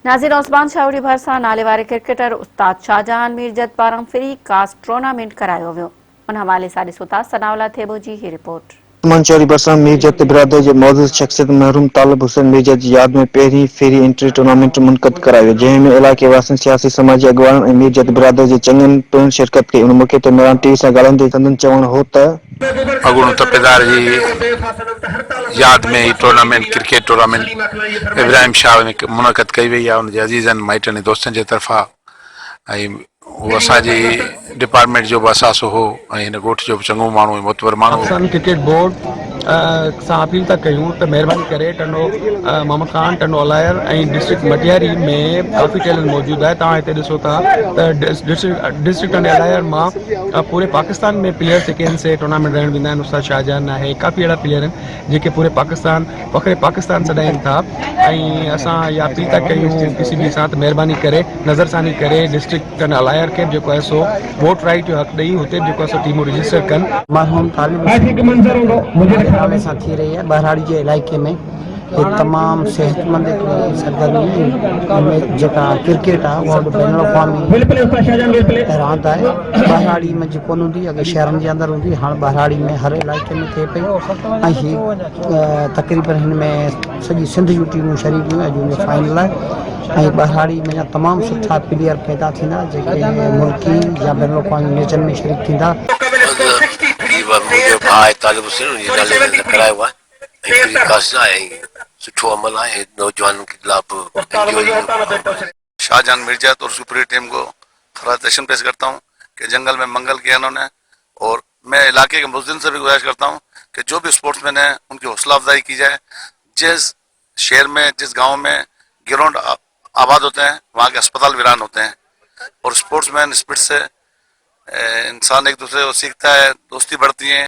नाज़िर ओस्मान शाहूरी भरसा नाले वारे क्रिकेटर उस्ताद शाहजहान मीरजत पारां फ्री कास्ट टूर्नामेंट करायो वियो। उन हवाले सां ॾिसो था सनाउल्लाह थेबो जी ही रिपोर्ट। उस्मान शाहूरी भरसा मीरजत बिरादर जे मौजूद शख्सियत मरहूम तालिब हुसैन मीरजत जी याद में पहिरीं फ्री एंट्री टूर्नामेंट मुनक़िद करायो, जंहिं में इलाइक़े वासियुनि, सियासी समाजी अॻुवाननि ऐं मीरजत बिरादर जे चङनि पिणु शिरकत कई। उन मौक़े ते मेरान टीवी सां ॻाल्हाईंदे संदनि चवणु हो त अगुण तपेदार जी याद में ही tournament cricket tournament Ibrahim Shah में मुनक़द कई वही आहे उनजे अज़ीज़नि माइटनि ऐं दोस्तनि जे तरफ़ां। ऐं उहो असांजी डिपार्टमेंट जो बि असासो हो ऐं हिन ॻोठ जो बि चङो माण्हू ऐं मोतबर माण्हू हो। पाकिस्तान क्रिकेट बोर्ड सां अपील था कयूं त महिरबानी करे टंडो मोहम्मद खान टंडो अलायर ऐं डिस्ट्रिक्ट मटियारी में काफ़ी टैलेंट मौजूदु आहे। तव्हां हिते ॾिसो था त डिस्ट्रिक्ट टंडो अलायर मां पूरे पाकिस्तान में प्लेयर्स जेके आहिनि से टूर्नामेंट रहण वेंदा आहिनि। उस्ताद शाहजहान आहे, काफ़ी अहिड़ा प्लेयर आहिनि जेके पूरे पाकिस्तान फ़ख़्रे पाकिस्तान सॾाइनि था। ऐं असां इहा अपील था कयूं किसी बि सां त महिरबानी करे नज़रसानी करे डिस्ट्रिक्ट टंडो अलायर खे जेको आहे सो वोट राइट जो हक़ ॾेई हुते जेको आहे सो टीमूं रजिस्टर कनि। मरहूम तालिब नाले सां थी रही है बहराड़ी जे इलाइक़े में। ये तमामु सेहतमंद हिकिड़ी सरगर्मी जेका क्रिकेट आहे उहा बैन अवी रांदि आहे। बहराड़ी में जेको हूंदी अॻे शहरनि जे अंदरि हूंदी, हाणे बहराड़ी में हर इलाइक़े में थिए पई। ऐं हीअ तक़रीबन हिन में सॼी सिंध जूं टीमूं शरीक हुयूं। अॼु हुन फाइनल आहे ऐं बहराड़ी में तमामु सुठा प्लेयर पैदा थींदा जेके मुल्की या बैन अवी मैचनि में शरीक थींदा। मुंहिंजो भाउ आहे तालिब हुसैन, उनजे नाले में करायो आहे ऐं फ्री कास्ट आहे ऐं सुठो अमल आहे नौजवानों के खिलाफ। शाहजहान मिर्जात और सुप्रीम टीम को खरातशन पेश करता हूँ कि जंगल में मंगल किया इन्होंने। और मैं इलाके के मुस्लिम से भी गुजारिश करता हूँ कि जो भी स्पोर्ट्समैन है उनकी हौसला अफजाई की जाए। जिस शहर में जिस गांव में ग्राउंड आबाद होते हैं वहाँ के अस्पताल वीरान होते हैं। और स्पोर्ट्समैन स्पिरिट से इंसान एक दूसरे को सीखता है, दोस्ती बढ़ती है।